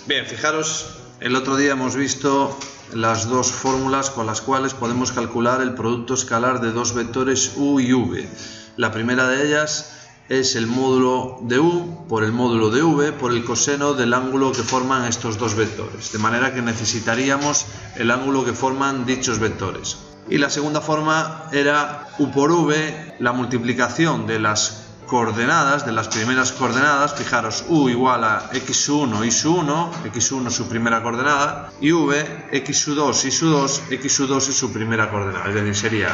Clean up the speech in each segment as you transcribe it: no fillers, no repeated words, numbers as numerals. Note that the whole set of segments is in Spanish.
Bien, fijaros, el otro día hemos visto las dos fórmulas con las cuales podemos calcular el producto escalar de dos vectores u y v. La primera de ellas es el módulo de u por el módulo de v por el coseno del ángulo que forman estos dos vectores, de manera que necesitaríamos el ángulo que forman dichos vectores. Y la segunda forma era u por v, la multiplicación de las coordenadas, de las primeras coordenadas. Fijaros, u igual a x1 y su 1, x1 su primera coordenada, y v, x2 y su 2, x2 es su primera coordenada, es decir, sería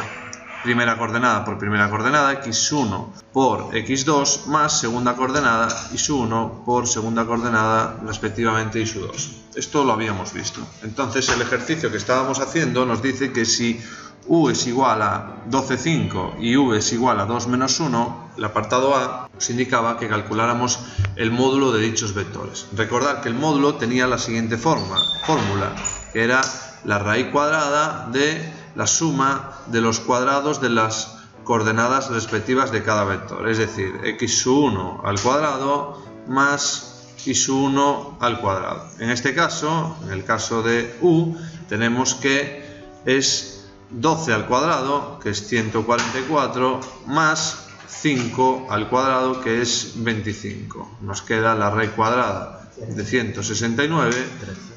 primera coordenada por primera coordenada, x1 por x2 más segunda coordenada y su 1 por segunda coordenada respectivamente y su 2. Esto lo habíamos visto. Entonces el ejercicio que estábamos haciendo nos dice que si u es igual a 12,5 y v es igual a 2 menos 1, el apartado A nos indicaba que calculáramos el módulo de dichos vectores. Recordad que el módulo tenía la siguiente fórmula, que era la raíz cuadrada de la suma de los cuadrados de las coordenadas respectivas de cada vector, es decir, x1 al cuadrado más y1 al cuadrado. En este caso, en el caso de u, tenemos que es 12 al cuadrado, que es 144, más 5 al cuadrado, que es 25. Nos queda la raíz cuadrada de 169,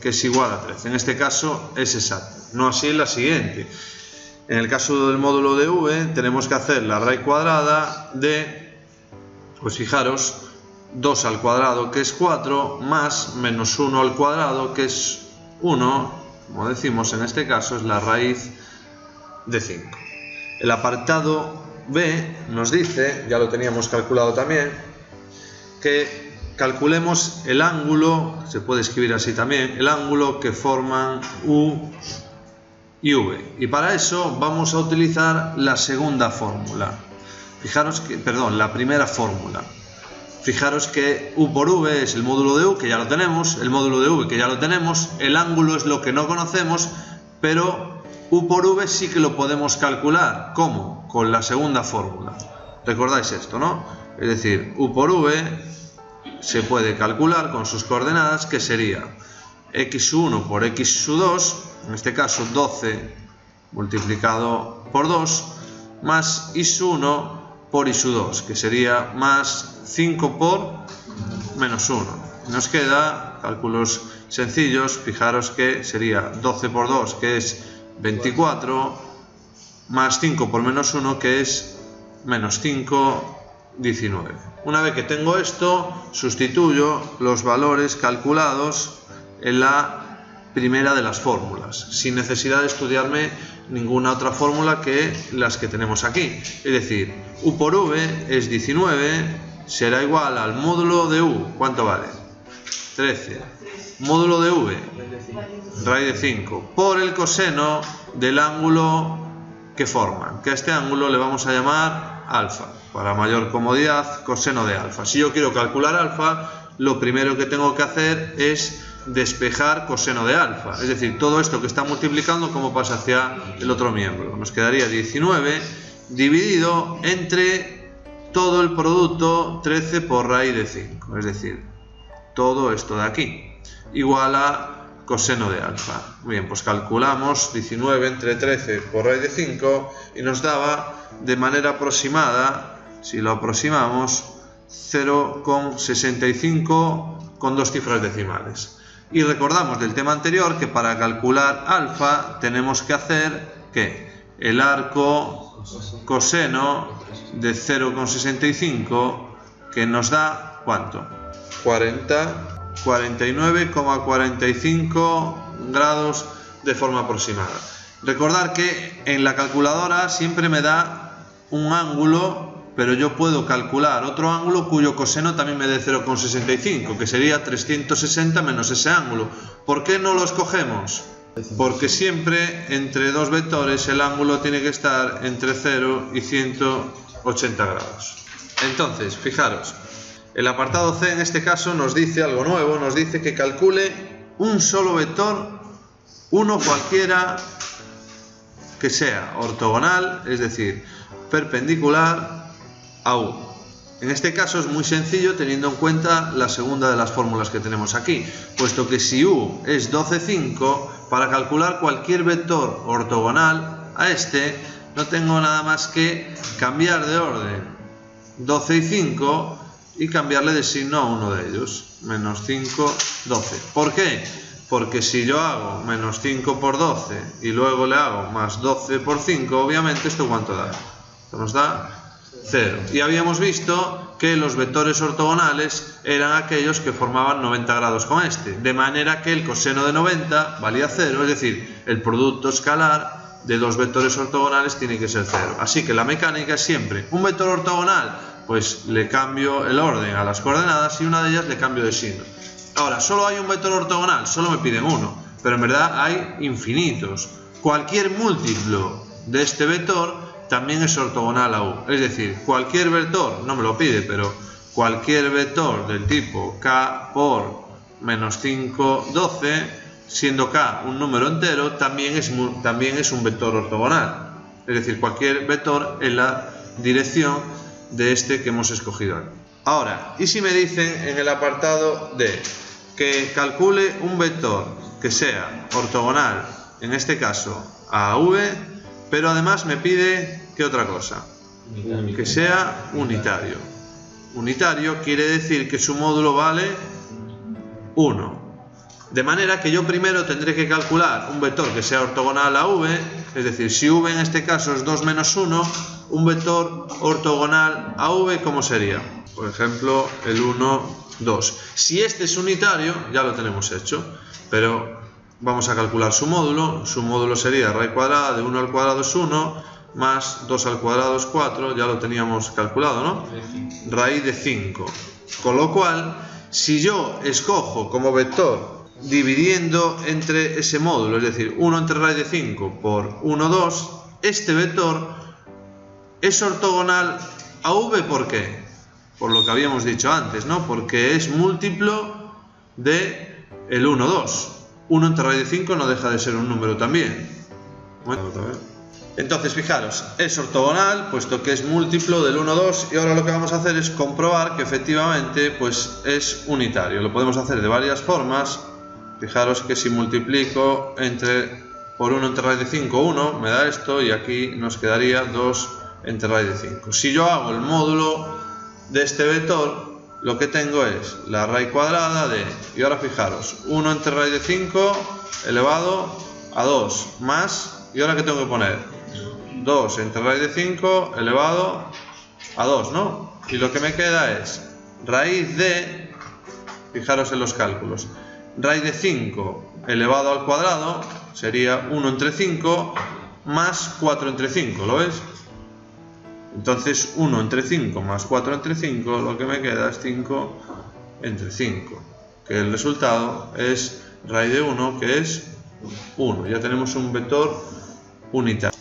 que es igual a 13. En este caso es exacto, no así en la siguiente. En el caso del módulo de v tenemos que hacer la raíz cuadrada de, pues fijaros, 2 al cuadrado, que es 4, más menos 1 al cuadrado, que es 1, como decimos en este caso es la raíz de 5. El apartado B nos dice, ya lo teníamos calculado también, que calculemos el ángulo, se puede escribir así también, el ángulo que forman u y v. Y para eso vamos a utilizar la segunda fórmula. Fijaros que, perdón, la primera fórmula. Fijaros que u por v es el módulo de u, que ya lo tenemos, el módulo de v, que ya lo tenemos, el ángulo es lo que no conocemos, pero u por v sí que lo podemos calcular. ¿Cómo? Con la segunda fórmula. ¿Recordáis esto, no? Es decir, u por v se puede calcular con sus coordenadas, que sería x1 por x2, en este caso 12 multiplicado por 2, más y1 por y2, que sería más 5 por menos 1. Nos queda, cálculos sencillos, fijaros que sería 12 por 2, que es 24, más 5 por menos 1, que es menos 5, 19. Una vez que tengo esto, sustituyo los valores calculados en la primera de las fórmulas, sin necesidad de estudiarme ninguna otra fórmula que las que tenemos aquí. Es decir, u por v es 19, será igual al módulo de u. ¿Cuánto vale? 13. Módulo de v, raíz de 5, por el coseno del ángulo que forman, que a este ángulo le vamos a llamar alfa. Para mayor comodidad, coseno de alfa. Si yo quiero calcular alfa, lo primero que tengo que hacer es despejar coseno de alfa. Es decir, todo esto que está multiplicando, ¿cómo pasa hacia el otro miembro? Nos quedaría 19 dividido entre todo el producto 13 por raíz de 5. Es decir, todo esto de aquí, igual a coseno de alfa. Muy bien, pues calculamos 19 entre 13 por raíz de 5 y nos daba de manera aproximada, si lo aproximamos, 0,65 con dos cifras decimales. Y recordamos del tema anterior que para calcular alfa tenemos que hacer ¿qué? El arco coseno de 0,65, que nos da ¿cuánto? 49,45 grados de forma aproximada. Recordar que en la calculadora siempre me da un ángulo, pero yo puedo calcular otro ángulo cuyo coseno también me dé 0,65, que sería 360 menos ese ángulo. ¿Por qué no lo escogemos? Porque siempre entre dos vectores el ángulo tiene que estar entre 0 y 180 grados. Entonces, fijaros, el apartado C en este caso nos dice algo nuevo, nos dice que calcule un solo vector, uno cualquiera, que sea ortogonal, es decir, perpendicular a u. En este caso es muy sencillo teniendo en cuenta la segunda de las fórmulas que tenemos aquí, puesto que si u es 12, 5, para calcular cualquier vector ortogonal a este no tengo nada más que cambiar de orden 12 y 5 y cambiarle de signo a uno de ellos, menos 5, 12. ¿Por qué? Porque si yo hago menos 5 por 12 y luego le hago más 12 por 5, obviamente ¿esto cuánto da? Esto nos da 0. Y habíamos visto que los vectores ortogonales eran aquellos que formaban 90 grados con este, de manera que el coseno de 90 valía 0, es decir, el producto escalar de dos vectores ortogonales tiene que ser 0. Así que la mecánica es siempre un vector ortogonal, pues le cambio el orden a las coordenadas y una de ellas le cambio de signo. Ahora, solo hay un vector ortogonal, solo me piden uno, pero en verdad hay infinitos. Cualquier múltiplo de este vector también es ortogonal a u, es decir, cualquier vector, no me lo pide, pero cualquier vector del tipo k por menos 5, 12, siendo k un número entero, también es un vector ortogonal, es decir, cualquier vector en la dirección de este que hemos escogido aquí. Ahora, ¿y si me dicen en el apartado D que calcule un vector que sea ortogonal, en este caso a v, pero además me pide, ¿qué otra cosa? Que sea unitario. Unitario quiere decir que su módulo vale 1. De manera que yo primero tendré que calcular un vector que sea ortogonal a v, es decir, si v en este caso es 2 menos 1, un vector ortogonal a v, ¿cómo sería? Por ejemplo, el 1, 2. Si este es unitario, ya lo tenemos hecho, pero vamos a calcular su módulo sería raíz cuadrada de 1 al cuadrado es 1, más 2 al cuadrado es 4, ya lo teníamos calculado, ¿no? Raíz de 5. Con lo cual, si yo escojo como vector dividiendo entre ese módulo, es decir, 1 entre raíz de 5 por 1, 2, este vector es ortogonal a v, ¿por qué? Por lo que habíamos dicho antes, ¿no? Porque es múltiplo de el 1, 2. 1 entre raíz de 5 no deja de ser un número también. Entonces, fijaros, es ortogonal, puesto que es múltiplo del 1, 2, y ahora lo que vamos a hacer es comprobar que efectivamente pues, es unitario. Lo podemos hacer de varias formas. Fijaros que si multiplico por 1 entre raíz de 5, 1, me da esto, y aquí nos quedaría 2 entre raíz de 5. Si yo hago el módulo de este vector, lo que tengo es la raíz cuadrada de, y ahora fijaros, 1 entre raíz de 5 elevado a 2, más, y ahora ¿qué tengo que poner? 2 entre raíz de 5 elevado a 2, ¿no? Y lo que me queda es raíz de, fijaros en los cálculos, raíz de 5 elevado al cuadrado sería 1 entre 5 más 4 entre 5, ¿lo ves? Entonces 1 entre 5 más 4 entre 5, lo que me queda es 5 entre 5, que el resultado es raíz de 1, que es 1. Ya tenemos un vector unitario.